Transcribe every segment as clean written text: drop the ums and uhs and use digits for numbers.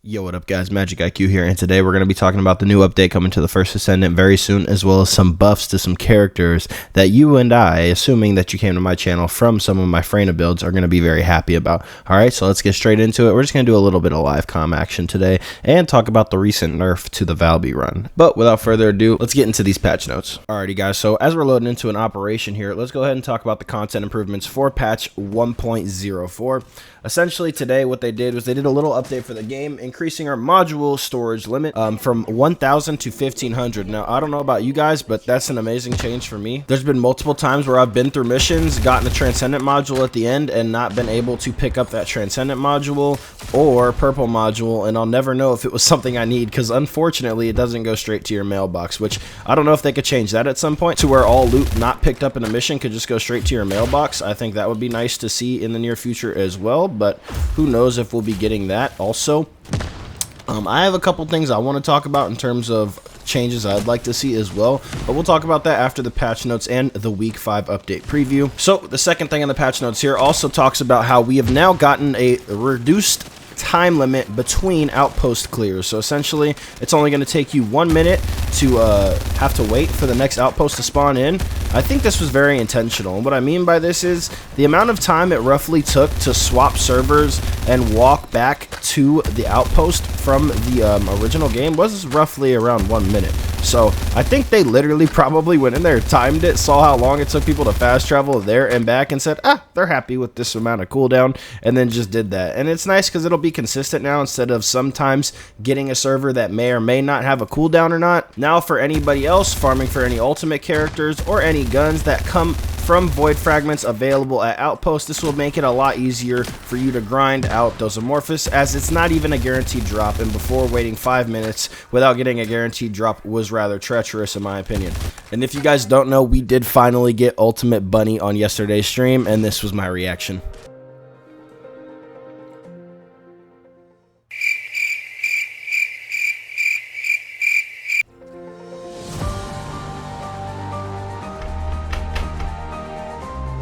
Yo, what up guys, Magic IQ here, and today we're going to be talking about the new update coming to the First Descendant very soon, as well as some buffs to some characters that you and I, assuming that you came to my channel from some of my Freyna builds, are going to be very happy about. Alright, so let's get straight into it. We're just going to do a little bit of live comm action today, and talk about the recent nerf to the Valby run. But without further ado, let's get into these patch notes. Alrighty guys, so as we're loading into an operation here, let's go ahead and talk about the content improvements for patch 1.04. Essentially today what they did was they did a little update for the game, increasing our module storage limit from 1,000 to 1,500. Now, I don't know about you guys, but that's an amazing change for me. There's been multiple times where I've been through missions, gotten a Transcendent module at the end, and not been able to pick up that Transcendent module or purple module, and I'll never know if it was something I need, because unfortunately it doesn't go straight to your mailbox, which I don't know if they could change that at some point to where all loot not picked up in a mission could just go straight to your mailbox. I think that would be nice to see in the near future as well, but who knows if we'll be getting that also. I have a couple things I want to talk about in terms of changes I'd like to see as well, but we'll talk about that after the patch notes and the week 5 update preview. So the second thing in the patch notes here also talks about how we have now gotten a reduced time limit between outpost clears. So essentially it's only going to take you 1 minute to have to wait for the next outpost to spawn in. I think this was very intentional, and what I mean by this is the amount of time it roughly took to swap servers and walk back to the outpost from the original game was roughly around 1 minute. So I think they literally probably went in there, timed it, saw how long it took people to fast travel there and back, and said, they're happy with this amount of cooldown, and then just did that. And it's nice because it'll be consistent now, instead of sometimes getting a server that may or may not have a cooldown or not. Now for anybody else farming for any ultimate characters or any guns that come from void fragments available at Outpost, this will make it a lot easier for you to grind out those amorphous, as it's not even a guaranteed drop, and before waiting 5 minutes without getting a guaranteed drop was rather treacherous in my opinion. And if you guys don't know, we did finally get Ultimate Bunny on yesterday's stream, and this was my reaction.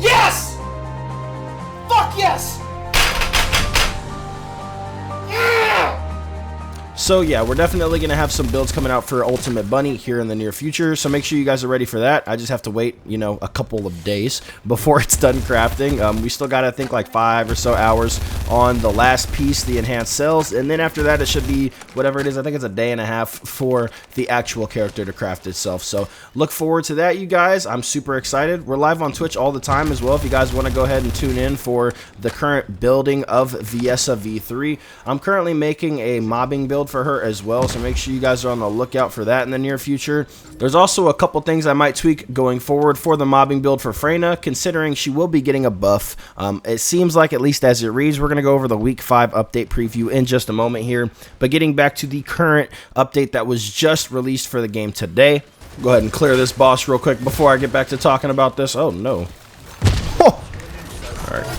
Yes! Fuck yes! So yeah, we're definitely going to have some builds coming out for Ultimate Bunny here in the near future, so make sure you guys are ready for that. I just have to wait, you know, a couple of days before it's done crafting. We still got, I think, like 5 or so hours on the last piece, the enhanced cells, and then after that it should be whatever it is. I think it's a day and a half for the actual character to craft itself, so look forward to that, you guys. I'm super excited. We're live on Twitch all the time as well if you guys want to go ahead and tune in for the current building of Viessa V3. I'm currently making a mobbing build for her as well, so make sure you guys are on the lookout for that in the near future. There's also a couple things I might tweak going forward for the mobbing build for Freyna, considering she will be getting a buff. It seems like, at least as it reads, we're going to go over the week 5 update preview in just a moment here, but getting back to the current update that was just released for the game today. Go ahead and clear this boss real quick before I get back to talking about this. Oh no. Alright.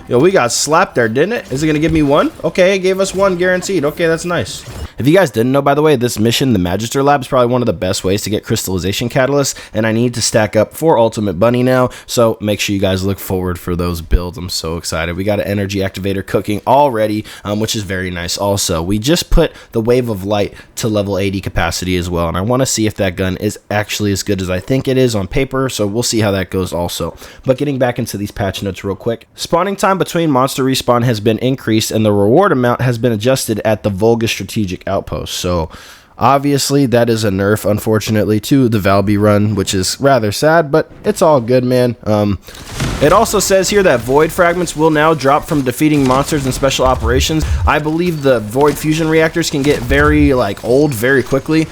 Yo, we got slapped there, didn't it? Is it gonna give me 1? Okay, it gave us 1 guaranteed. Okay, that's nice. If you guys didn't know, by the way, this mission, the Magister Lab, is probably one of the best ways to get crystallization catalysts, and I need to stack up for Ultimate Bunny now, so make sure you guys look forward for those builds. I'm so excited. We got an energy activator cooking already, which is very nice. Also, we just put the Wave of Light to level 80 capacity as well, and I want to see if that gun is actually as good as I think it is on paper, so we'll see how that goes also. But getting back into these patch notes real quick. Spawning time between monster respawn has been increased, and the reward amount has been adjusted at the Volga strategic outpost. So obviously that is a nerf, unfortunately, to the Valby run, which is rather sad, but it's all good, man. It also says here that void fragments will now drop from defeating monsters in special operations. I believe the void fusion reactors can get very old very quickly.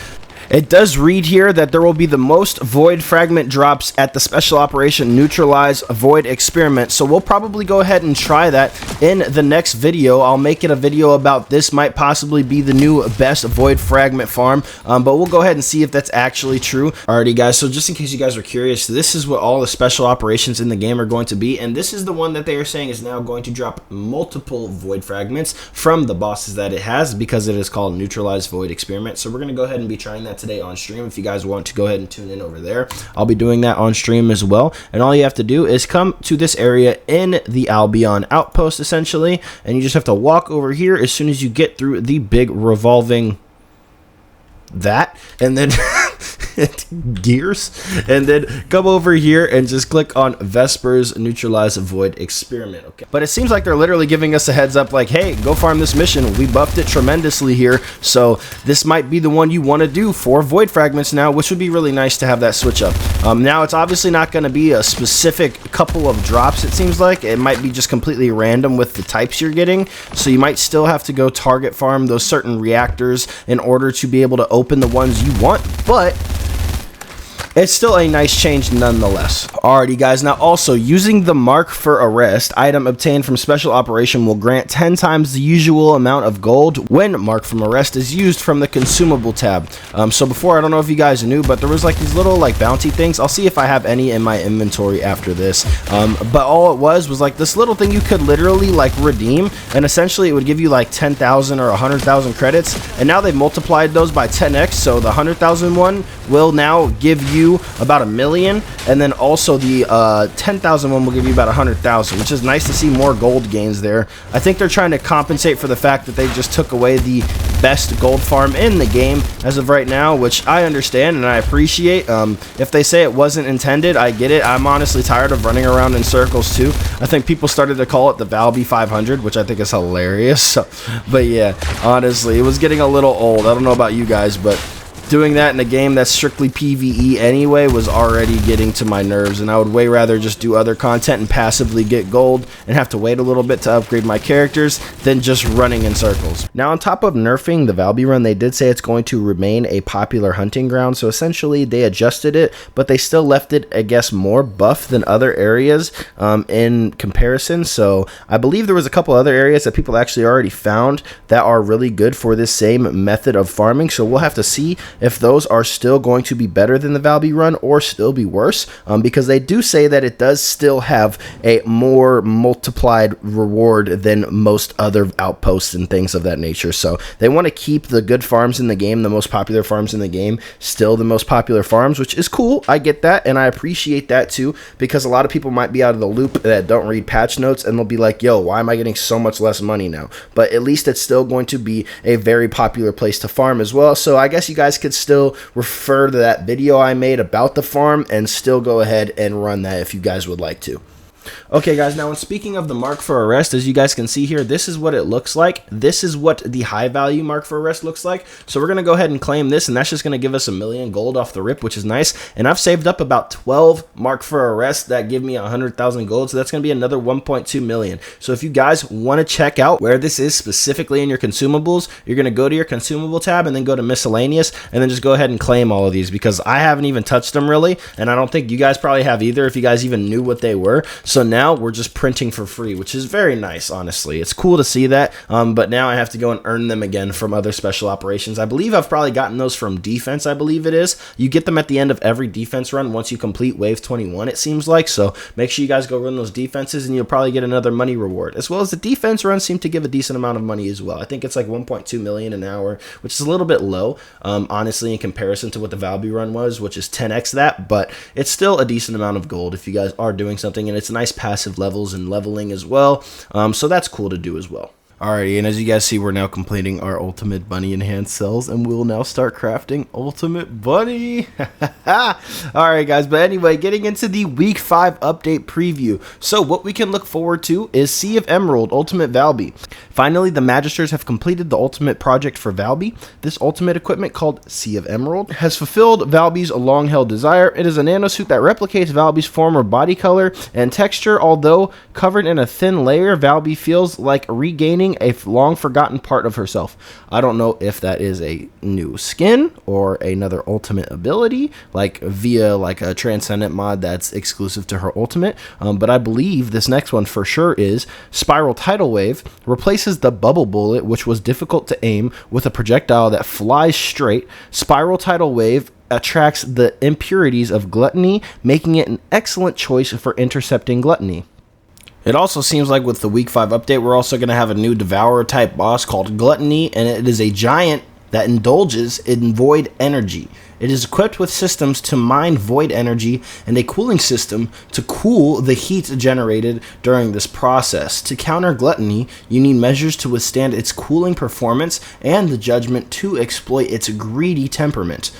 It does read here that there will be the most void fragment drops at the special operation neutralize void experiment, so we'll probably go ahead and try that in the next video. I'll make it a video about this might possibly be the new best void fragment farm, but we'll go ahead and see if that's actually true. Alrighty guys, so just in case you guys are curious, this is what all the special operations in the game are going to be, and this is the one that they are saying is now going to drop multiple void fragments from the bosses that it has, because it is called neutralize void experiment. So we're going to go ahead and be trying that that today on stream. If you guys want to go ahead and tune in over there, I'll be doing that on stream as well. And all you have to do is come to this area in the Albion Outpost, essentially, and you just have to walk over here as soon as you get through the big revolving and then gears, and then come over here and just click on Vesper's Neutralize Void Experiment. Okay, but it seems like they're literally giving us a heads up like, hey, go farm this mission. We buffed it tremendously here, so this might be the one you want to do for Void Fragments now, which would be really nice to have that switch up. Now it's obviously not going to be a specific couple of drops. It seems like it might be just completely random with the types you're getting, so you might still have to go target farm those certain reactors in order to be able to open the ones you want, but it's still a nice change nonetheless. Alrighty guys, now also using the Mark for Arrest item obtained from Special Operation will grant 10 times the usual amount of gold when Mark from Arrest is used from the consumable tab. So before, I don't know if you guys knew, but there was like these little like bounty things. I'll see if I have any in my inventory after this. But all it was like this little thing you could literally like redeem, and essentially it would give you like 10,000 or 100,000 credits, and now they've multiplied those by 10x, so the 100,000 one will now give you about 1 million, and then also the 10,000 one will give you about 100,000, which is nice to see more gold gains there. I think they're trying to compensate for the fact that they just took away the best gold farm in the game as of right now, which I understand and I appreciate. If they say it wasn't intended, I get it. I'm honestly tired of running around in circles too. I think people started to call it the Valby 500, which I think is hilarious. So, but yeah, honestly, it was getting a little old. I don't know about you guys, but doing that in a game that's strictly PvE anyway was already getting to my nerves, and I would way rather just do other content and passively get gold and have to wait a little bit to upgrade my characters than just running in circles. Now, on top of nerfing the Valby run, they did say it's going to remain a popular hunting ground, so essentially they adjusted it, but they still left it, I guess, more buff than other areas in comparison. So I believe there was a couple other areas that people actually already found that are really good for this same method of farming, so we'll have to see if those are still going to be better than the Valby run or still be worse, because they do say that it does still have a more multiplied reward than most other outposts and things of that nature. So they want to keep the good farms in the game, the most popular farms in the game, still the most popular farms, which is cool. I get that, and I appreciate that too, because a lot of people might be out of the loop that don't read patch notes, and they'll be like, yo, why am I getting so much less money now? But at least it's still going to be a very popular place to farm as well. So I guess you guys could still refer to that video I made about the farm and still go ahead and run that if you guys would like to. Okay guys, now speaking of the Mark for Arrest, as you guys can see here, this is what it looks like. This is what the high value Mark for Arrest looks like. So we're going to go ahead and claim this, and that's just going to give us 1 million gold off the rip, which is nice. And I've saved up about 12 Mark for Arrest that give me 100,000 gold, so that's going to be another 1.2 million. So if you guys want to check out where this is specifically in your consumables, you're going to go to your consumable tab and then go to miscellaneous, and then just go ahead and claim all of these, because I haven't even touched them really, and I don't think you guys probably have either if you guys even knew what they were. So now we're just printing for free, which is very nice, honestly. It's cool to see that, but now I have to go and earn them again from other special operations. I believe I've probably gotten those from defense, I believe it is. You get them at the end of every defense run once you complete wave 21, it seems like. So make sure you guys go run those defenses, and you'll probably get another money reward, as well as the defense runs seem to give a decent amount of money as well. I think it's like 1.2 million an hour, which is a little bit low, honestly, in comparison to what the Valby run was, which is 10x that, but it's still a decent amount of gold if you guys are doing something, and it's a nice passive levels and leveling as well, so that's cool to do as well. Alrighty, and as you guys see, we're now completing our ultimate bunny enhanced cells, and we'll now start crafting ultimate bunny. Alright guys, but anyway, getting into the week 5 update preview. So what we can look forward to is Sea of Emerald Ultimate Valby. Finally, the Magisters have completed the ultimate project for Valby. This ultimate equipment, called Sea of Emerald, has fulfilled Valby's long-held desire. It is a nanosuit that replicates Valby's former body color and texture. Although covered in a thin layer, Valby feels like regaining a long-forgotten part of herself. I don't know if that is a new skin or another ultimate ability, like via like a Transcendent mod that's exclusive to her ultimate, but I believe this next one for sure is Spiral Tidal Wave replaces the bubble bullet, which was difficult to aim, with a projectile that flies straight. Spiral Tidal Wave attracts the impurities of gluttony, making it an excellent choice for intercepting gluttony. It also seems like with the week 5 update, we're also going to have a new Devourer type boss called Gluttony, and it is a giant that indulges in void energy. It is equipped with systems to mine void energy and a cooling system to cool the heat generated during this process. To counter gluttony, you need measures to withstand its cooling performance and the judgment to exploit its greedy temperament.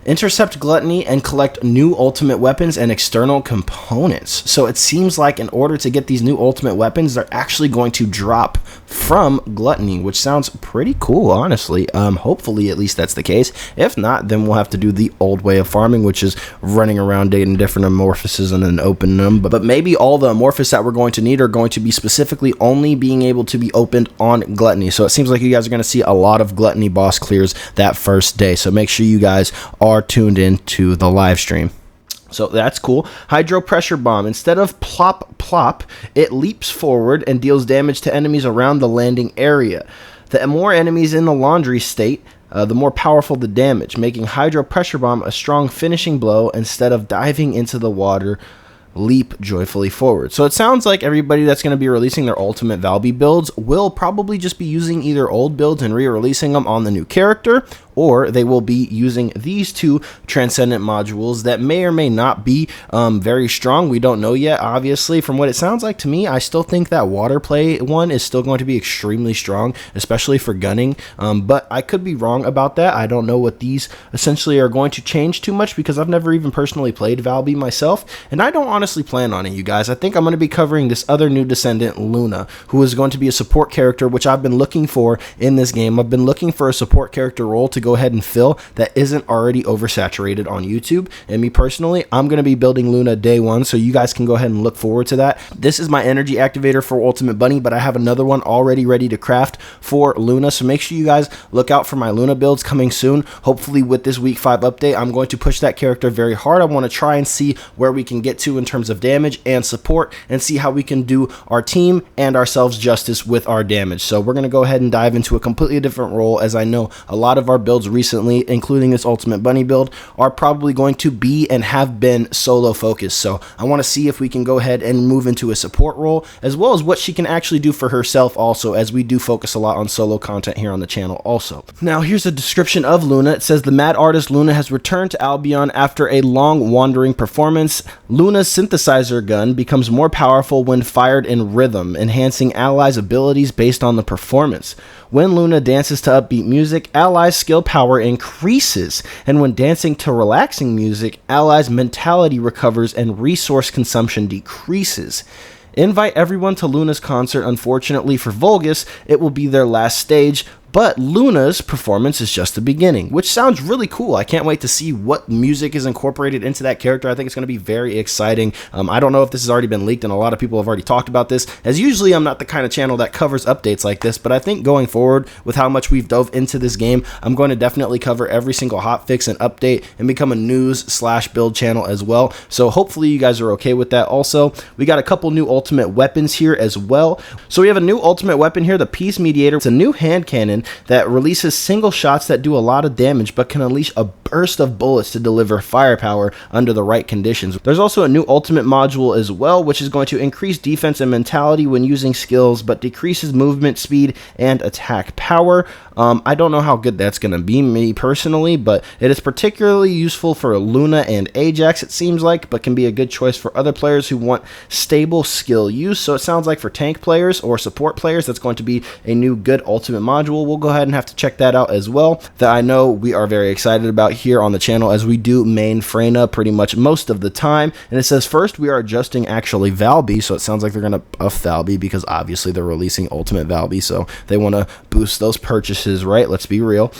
Intercept gluttony and collect new ultimate weapons and external components. So it seems like in order to get these new ultimate weapons, they're actually going to drop from gluttony, which sounds pretty cool, honestly. Hopefully at least that's the case. If not, then we'll have to do the old way of farming, which is running around dating different amorphouses and then opening them. But maybe all the amorphous that we're going to need are going to be specifically only being able to be opened on gluttony. So it seems like you guys are going to see a lot of gluttony boss clears that first day. So make sure you guys are tuned in to the live stream. So that's cool. Hydro pressure bomb. Instead of plop plop, it leaps forward and deals damage to enemies around the landing area. The more enemies in the laundry state, the more powerful the damage, making hydro pressure bomb a strong finishing blow. Instead of diving into the water, leap joyfully forward. So it sounds like everybody that's going to be releasing their ultimate Valby builds will probably just be using either old builds and re-releasing them on the new character, or they will be using these two Transcendent modules that may or may not be very strong. We don't know yet, obviously. From what it sounds like to me, I still think that water play one is still going to be extremely strong, especially for gunning, but I could be wrong about that. I don't know what these essentially are going to change too much because I've never even personally played Valby myself, and I don't honestly plan on it, you guys. I think I'm going to be covering this other new Descendant, Luna, who is going to be a support character, which I've been looking for in this game. I've been looking for a support character role to go ahead and fill that isn't already oversaturated on YouTube. And me personally, I'm going to be building Luna day one, so you guys can go ahead and look forward to that. This is my energy activator for Ultimate Bunny, but I have another one already ready to craft for Luna, so make sure you guys look out for my Luna builds coming soon. Hopefully with this week 5 update, I'm going to push that character very hard. I want to try and see where we can get to in terms of damage and support, and see how we can do our team and ourselves justice with our damage. So we're going to go ahead and dive into a completely different role, as I know a lot of our builds recently, including this Ultimate Bunny build, are probably going to be and have been solo focused. So I want to see if we can go ahead and move into a support role, as well as what she can actually do for herself also, as we do focus a lot on solo content here on the channel also. Now here's a description of Luna. It says the mad artist Luna has returned to Albion after a long wandering performance. Luna's synthesizer gun becomes more powerful when fired in rhythm, enhancing allies' abilities based on the performance. When Luna dances to upbeat music, allies' skill power increases, and when dancing to relaxing music, allies' mentality recovers and resource consumption decreases. Invite everyone to Luna's concert. Unfortunately for Vulgus, it will be their last stage, but Luna's performance is just the beginning, which sounds really cool. I can't wait to see what music is incorporated into that character. I think it's going to be very exciting. I don't know if this has already been leaked, and a lot of people have already talked about this, as usually I'm not the kind of channel that covers updates like this, but I think going forward with how much we've dove into this game, I'm going to definitely cover every single hotfix and update and become a news/build channel as well. So hopefully you guys are okay with that. Also, we got a couple new ultimate weapons here as well. So we have a new ultimate weapon here, the Peace Mediator. It's a new hand cannon that releases single shots that do a lot of damage, but can unleash a burst of bullets to deliver firepower under the right conditions. There's also a new ultimate module as well, which is going to increase defense and mentality when using skills, but decreases movement speed and attack power. I don't know how good that's going to be, me personally, but it is particularly useful for Luna and Ajax, it seems like, but can be a good choice for other players who want stable skill use. So it sounds like for tank players or support players, that's going to be a new good ultimate module. We'll go ahead and have to check that out as well, that I know we are very excited about here on the channel, as we do main Freyna pretty much most of the time. And it says first we are adjusting actually Valby, so it sounds like they're going to buff Valby because obviously they're releasing ultimate Valby, so they want to boost those purchases, right? Let's be real.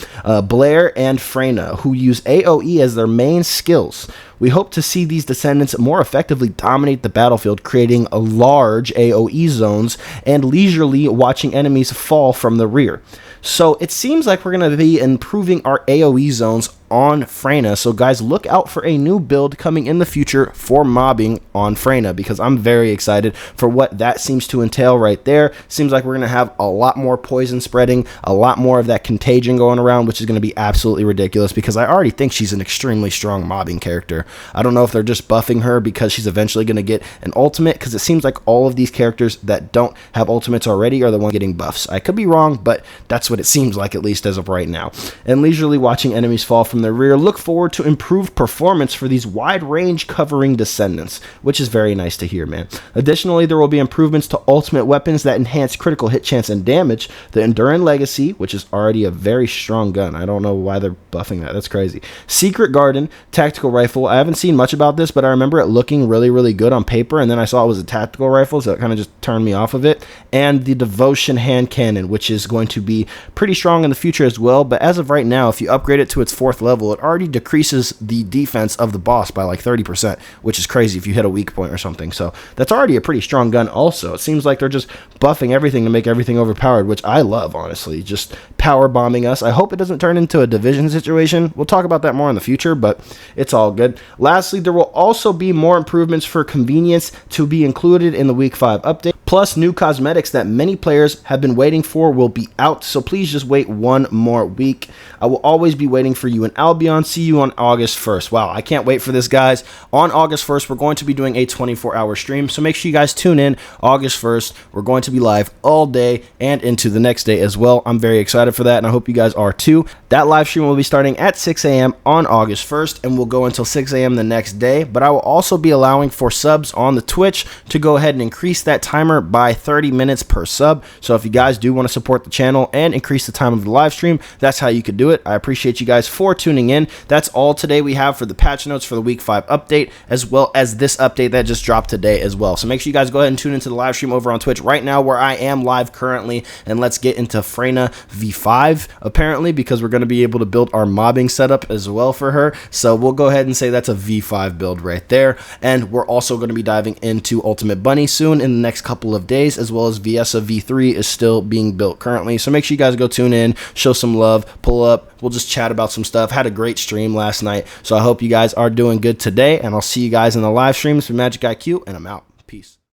Blair and Freyna, who use AoE as their main skills. We hope to see these descendants more effectively dominate the battlefield, creating large AoE zones and leisurely watching enemies fall from the rear. So it seems like we're going to be improving our AoE zones on Freyna. So guys, look out for a new build coming in the future for mobbing on Freyna, because I'm very excited for what that seems to entail right there. Seems like we're going to have a lot more poison spreading, a lot more of that contagion going around, which is going to be absolutely ridiculous, because I already think she's an extremely strong mobbing character. I don't know if they're just buffing her because she's eventually going to get an ultimate, because it seems like all of these characters that don't have ultimates already are the ones getting buffs. I could be wrong, but that's what it seems like, at least as of right now. And leisurely watching enemies fall from the rear, look forward to improved performance for these wide range covering descendants, which is very nice to hear, man. Additionally, there will be improvements to ultimate weapons that enhance critical hit chance and damage. The Enduring Legacy, which is already a very strong gun. I don't know why they're buffing that. That's crazy. Secret Garden tactical rifle. I haven't seen much about this, but I remember it looking really, really good on paper, and then I saw it was a tactical rifle, so it kind of just turned me off of it. And the Devotion hand cannon, which is going to be pretty strong in the future as well, but as of right now, if you upgrade it to its 4th level, it already decreases the defense of the boss by like 30%, which is crazy if you hit a weak point or something. So that's already a pretty strong gun also. It seems like they're just buffing everything to make everything overpowered, which I love, honestly. Just power bombing us. I hope it doesn't turn into a division situation. We'll talk about that more in the future, but it's all good. Lastly, there will also be more improvements for convenience to be included in the week 5 update. Plus, new cosmetics that many players have been waiting for will be out, so please just wait one more week. I will always be waiting for you in Albion. See you on August 1st. Wow, I can't wait for this, guys. On August 1st, we're going to be doing a 24-hour stream, so make sure you guys tune in August 1st. We're going to be live all day and into the next day as well. I'm very excited for that, and I hope you guys are too. That live stream will be starting at 6 a.m. on August 1st, and will go until 6 a.m. the next day, but I will also be allowing for subs on the Twitch to go ahead and increase that timer by 30 minutes per sub. So if you guys do want to support the channel and increase the time of the live stream, that's how you could do it. I appreciate you guys for tuning in. That's all today we have for the patch notes for the week 5 update, as well as this update that just dropped today as well. So make sure you guys go ahead and tune into the live stream over on Twitch right now, where I am live currently, and let's get into Freyna V5 apparently, because we're going to be able to build our mobbing setup as well for her. So we'll go ahead and say that's a V5 build right there, and we're also going to be diving into Ultimate Bunny soon in the next couple of days, as well as Viessa V3 is still being built currently. So make sure you guys go tune in, show some love, pull up. We'll just chat about some stuff. Had a great stream last night, so I hope you guys are doing good today, and I'll see you guys in the live streams. Magic IQ, and I'm out. Peace.